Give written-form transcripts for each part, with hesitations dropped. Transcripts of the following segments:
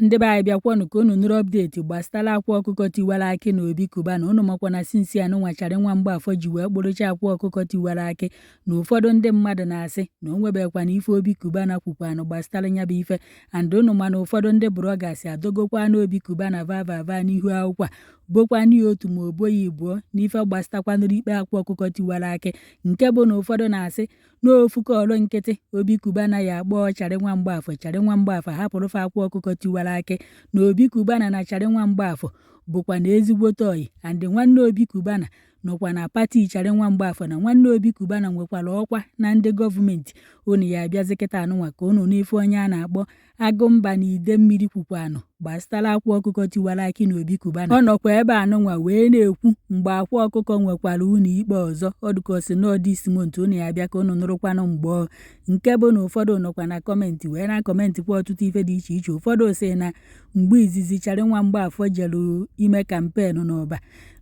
Ndị be anyị bịakwanụ ka unu nụrụ ọpdeti gbasara Akwa Okuko tiwara akị na Obi Cubbana. Unu makwa na sinsi anụ nwachara nwa Mgbafọ ji wee kpụrụcha Akwa Okuko tiwara akị na ụfọdụ ndị mmadụ na-asị na o nwebekwana ife Obi Cubbana kwukwanụ gbasara nya bụ ife, and unu ma na ụfọdụ ndị blọgas adogokwa na Obi Cubbana vavava n'ihu akwụkwọ a bokwanụ ya otu ma oboyi ibuo n'ife gbastakwanụrụ ikpe Akwa Okuko tiwara akị, nke bụ na ụfọdụ na-asị n'ofuko ọrụ nkịtị Obi Cubbana ya akpọọ Chari nwa Mgbafọ hapụrụfe Akwa Okuko tiwara akị, na Obi Cubbana na Chari nwa Mgbafọ bụkwa na ezigbote oyi, and nwanne Obi Cubbana nọkwa na pati Chari nwa Mgbafọ, na nwanne Obi Cubbana nwekwara ọkwa na ndị gọọmenti. Unu ya abịazi kịta anụnwa ka unu n'ife onye a na-akpọ Agụmba na Idemmiri kwukwanụ gbasara Akwa Okuko tiwara akị na Obi Cubbana. Ọ nọkwa ebe anụnwa wee na-ekwu mgbe Akwa Okuko nwekwara unu ikpe ọzọ ọdụkosi n'ọdịsi montu. Unu ya abịa ka unu nụrụkwanụ mgbe nke bụ na ụfọdụ nọkwa na kọmentị wee na-akọmentị kwa ọtụtụ ife dị iche iche. Ụfọdụ si na mgbe izizi Chari nwa Mgbafọ jelu ime kampenụ n'Ọba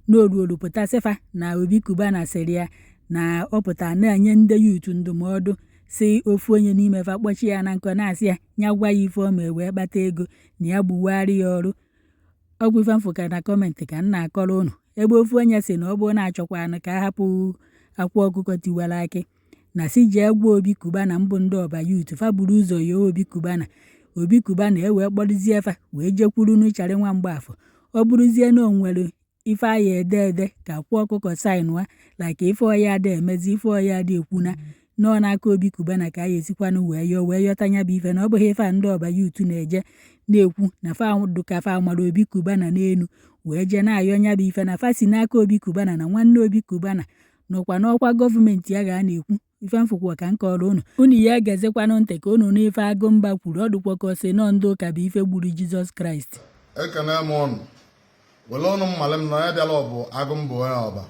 n'oruolu pụtasịfa na Obi Cubbana sịrị ya na ọ pụta na-enye ndị yutu ndụmọdụ si ofu onye n'ime fa kpọchi ya na nkọ na-asị ya nya gwa ya ife ọma wee kpata ego na ya gbuwari ya ọrụ. Ọ bụ ife mfụka na kọmentị ka m na-akọrọ unu, ebe ofu onye si na ọ bụ na-achọkwanụ ka a hapụ Akwa Okuko tiwara akị na si jee gwa Obi Cubbana mbụ ndị Ọba yutu fa buru ụzọ ya Obi Cubbana. Obi Cubbana ewee kpọrụzie fa wee jekwuru nu Chari nwa Mgbafọ. Ọ bụrụzie na o nwere ife aya ede ka Akwa Okuko sainụa like ife ọya ada emezi ife ọya ada ekwuna nọ n'aka Obi Cubbana ka a ya esikwanụ wee yọta nya bụ ife, na ọ bụghị ife a ndị Ọba yutu na-eje na-ekwu na fa dụka fa mara Obi Cubbana n'elu wee jee na-ayọ nya bụ ife na fa si n'aka Obi Cubbana na nwanne Obi Cubbana nọkwa n'ọkwa gọọmenti ya ga na-ekwu. Ife mfụkwa ka nkọrọ unu ya egezekwanụ ntị ka unu n'ife Agụmba kwuru. Ọ dụkwa ka ose nọ ndị ụka bụ ife gburu Jizọs Kraịst. Ekene m ọnụ wele ọnụ mmale m na ya bịala ọbụ Agụmba onye Ọba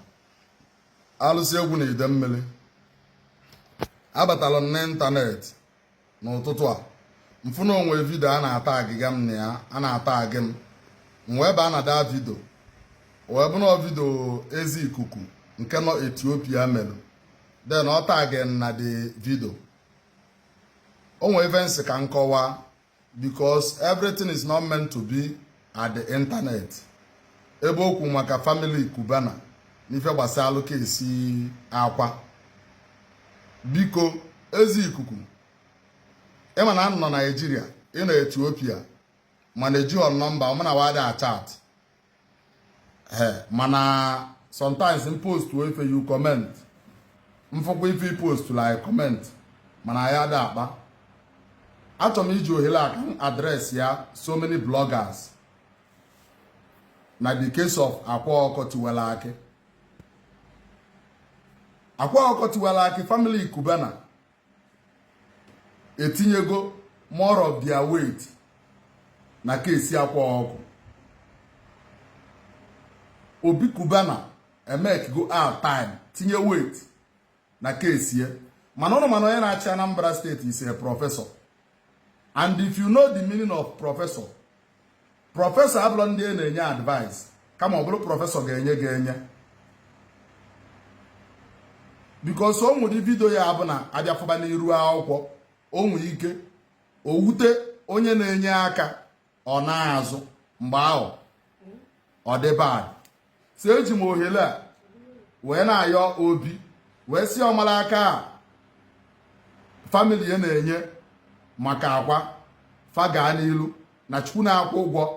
alụsị egwu na Idemmiri. Abatala m n'ịntanetị n'ụtụtụ a mfụ na onwe vidio a na-ata agịga m na ya a na-ata agị m wee baa na daa vidio wee bụ na vidio ezi ikuku nke nọ Etiopia mere then ọ tagị na the video. Onwe events ka nkọwa because everything is not meant to be at the internet. Ebe okwu maka family Cubbana n'ife gbasara kesi Akwa, biko ezi ikuku ịma na nọ na Nigeria ị na Ethiopia mana ejighọ nọmba ọmana wada chat mana sometimes in post to if you comment mfọkwa ife post like comment mana ya da akpa. Achọrọ m iji ohere aka adreesị ya so many bloggers na the case of Akwa Okuko tiwara akị. Akwa Okuko tiwara akị family Cubbana etinyego more of their weight na kesi Akwa Okuko. Obi Cubbana emek go out time tinye weight na kesi ya, mana ọnụ mana onye na-achị Anambra State is a professor, and if you know the meaning of professor abụrụ ndị na-enye advice kama ọ bụrụ professor ga-enye because o nwere vidio ya bụ na abịafụba n'iru akwụkwọ o nwere ike o wute onye na-enye aka ọ na-azụ mgbe ahụ ọ dị bad. So eji m ohere a wee na-ayọ Obi wee si ọmala aka a family ya na-enye maka Akwa fa gaa n'ilu na Chukwu na-akwụ ụgwọ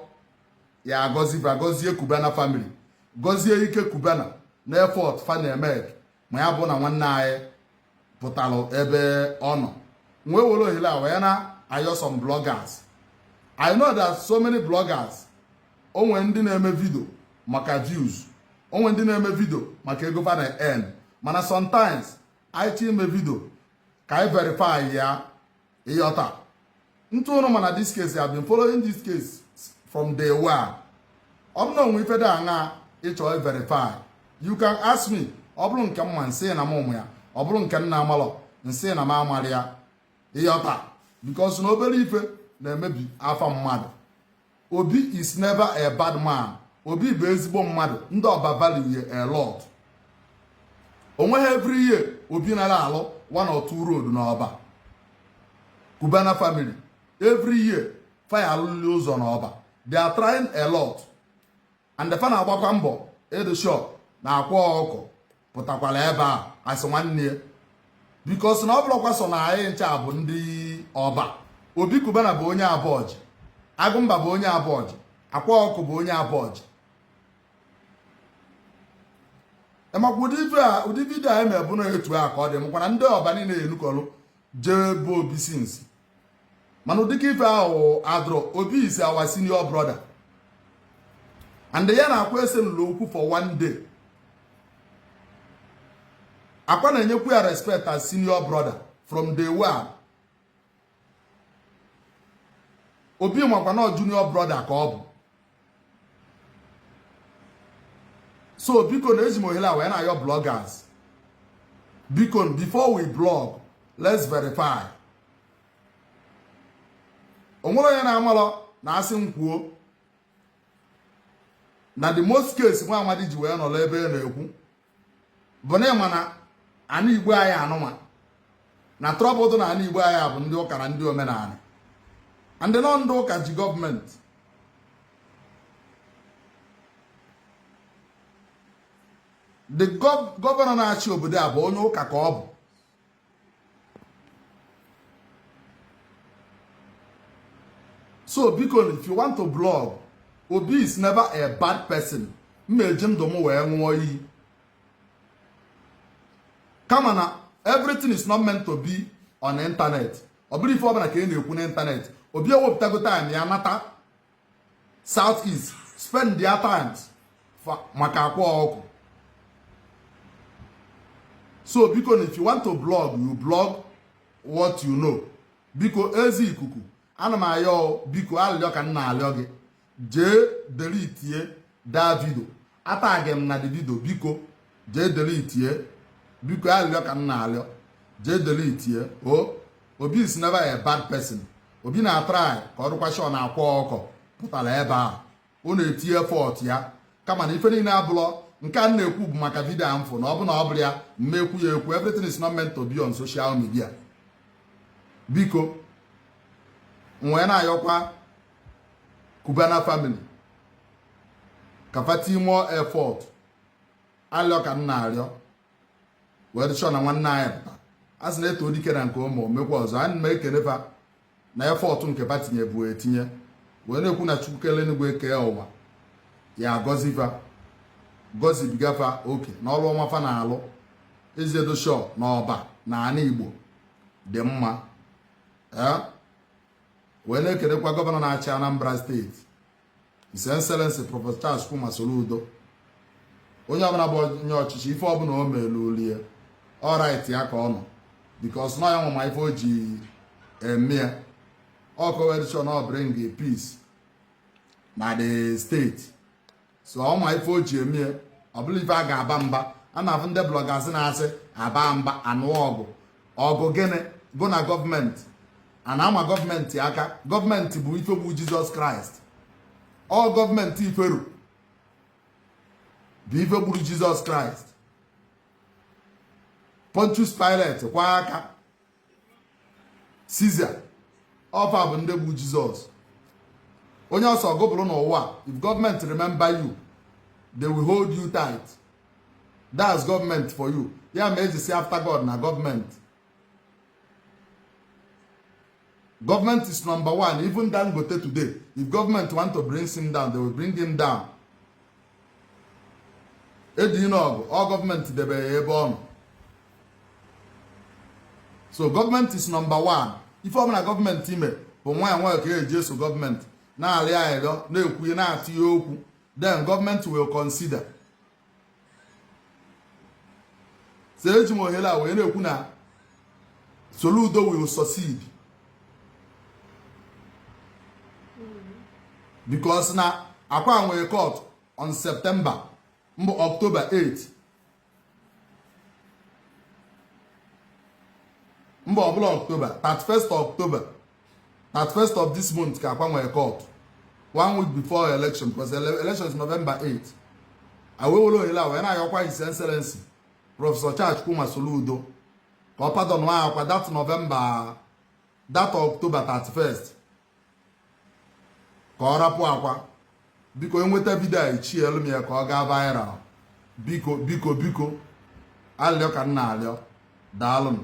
ya agọzie Cubbana family, gọzie ike Cubbana na effort fa na-eme ma ya bụ na nwanne anyị pụtalụ ebe ọ nọ. Nwee were ohere a wee na-ayọ some bloggers. I know that so many bloggers onwe ndị na-eme video maka views, onwe ndị na-eme video maka ego fa na earn, mana sometimes anyị chi ime video ka anyị verify ya ịyọta. Ntụrụ mana this case I have been following this case from day one. Ọ bụ na onwe ife dị aṅa ịchọ verify, you can ask me. Ọ bụrụ nke mma nsị na mụmụ ya, ọ bụrụ nke nna amalọ nsị na m amarị ya ịyọta, because na obere ife na-emebi afa mmadụ. Obi is never a bad man. Obi bụ ezigbo mmadụ, ndị Ọba value a lot. Onweghị every year Obi nara alụ 1 or 2 road na Ọba Cubbana family. Every year fire alụli ụzọ n'ọba. They are trying a lot. And the fan agbakwa mbọ edosho na Akwa Okuko pụtakwala ebe a asị nwanne ya. Because na ọ bụrụkwa so na anyị ncha bụ ndị ọba. Obi Cubbana bụ onye Abọji. Agụmba bụ onye Abọji. Akwa Okuko bụ onye Abọji. Emakwa ụdị vidio anyị mebu na etu a ka ọ dị mkwana ndị ọba niile enukọlụ jee bụ Obi sinsi. Mana ụdị ka ife ahụ adụrụ Obi is our senior brother. And ya na Akwa ese nụlụ okwu for one day. Akwa na-enyekwu ya respect as senior brother from day one. Obi makwa na junior brother ka ọ bụ. So biko na eji m ohere a wee na-ayọ bloggers. Biko before we blog, let's verify. Onwere onye na-amalọ na asị m kwuo na the most case nwa amadi ji wee nọrọ ebe na-ekwu bụ na ịma na ana Igbo anyị anụma na trouble dị na ana Igbo anyị bụ ndị ụka na ndị omenala. And nọ ndị ụka ji gọọmenti. The governor na-achị obodo a bụ onye ụka ka ọ bụ. So biko if you want to blog, Obi is never a bad person. Mmeji ndụ m wee ṅụọ iyi. Kama na everything is not meant to be on the internet. Ọ bụrụ ife ọbụla ka ị na-ekwu na internet. Obi ewepụtago time ya nata South East, spend their times maka Akwa Okuko. So biko if you want to blog, you blog what you know. Biko ezi ikuku ana m ayọ biko alịọ ka nna alịọ gị jee delete da video atag m na the video biko jee delete biko alịọ ka nna alịọ jee delete Obi is never a bad person. Obi na try ka ọ rụkwa show na Akwa Okuko pụtara ebe a ọ na-eti effort ya kama na ife niile abụlọ nke a na-ekwu bụ maka video amfụ na ọ bụ na ọ bụrụ ya mmekwu ya ekwu. Everything is not meant to be on social media. Biko nwee na-ayọkwa Cubbana family ka fati more effort alịọ ka nna arịọ wee dịchọ na nwanne anyị pụta a sị na-eto dike na nke ụmụ mekwa ọzọ. Anyị ma ekenefa na effort nke batinye bụ etinye wee na-ekwu na Chukwu kele n'igwe kee ụwa ya agọzifa gọzibigafa oke na ọrụ ọma fa na-alụ ezedosho na ọba na ana Igbo dị mma. Wee na-ekelekwa gọvanọ na-achị Anambra steeti His Excellency Prọfesọ Charles Kwuma Soludo. Onye ọbụla bụ onye ọchịchị ife ọbụla o melulie ọrait ya ka ọ nọ because na ya nwe ma ife o ji eme ya ọ kọwedịchọ na ọ bring a peace na the state. So ọ ma ife o ji eme ya ọ bụla ife a ga-aba mba. A na-afụ ndị bloggers na-asị aba mba anụ ọgụ gịnị bụ na gọọmenti a na-ama gọọmenti aka. Gọọmenti bụ ife bụ Jizọs Kraịst. Ọ gọọmenti iferu bụ ife gburu Jizọs Kraịst. Pontius Pilate kwa aka. Caesar ọfa bụ ndị bụ Jizọs. Onye ọsọ gụbụrụ n'ụwa if government remember you they will hold you tight. That's government for you. Ya ma eji si after God na government. Government is number one. Even Dangote today, if government want to bring him down, they will bring him down. All government debe ebe ọ nọ. So government is number one. If ọ na government ime bụ nwa nwa ka eji eso government na-alị ayịrịọ na-ekwu na-atị okwu, then government will consider. So eji m ohere a wee na-ekwu na Soludo will succeed. Because na Akwa nwere court on September mbụ October 8 mbụ ọbụla October 31st October 31st of this month ka Akwa nwere court 1 week before election because election is November 8. Awewolo ohere a wee na-ayọkwa His Excellency Prọfesọ Charles Kwuma Soludo ka ọ pardon nwa Akwa that October 31st ka ọ rapụ Akwa. Biko enweta vidio a echielu m ya ka ọ gaa viral. Biko arịrịọ ka m na-arịọ. Daalụnụ.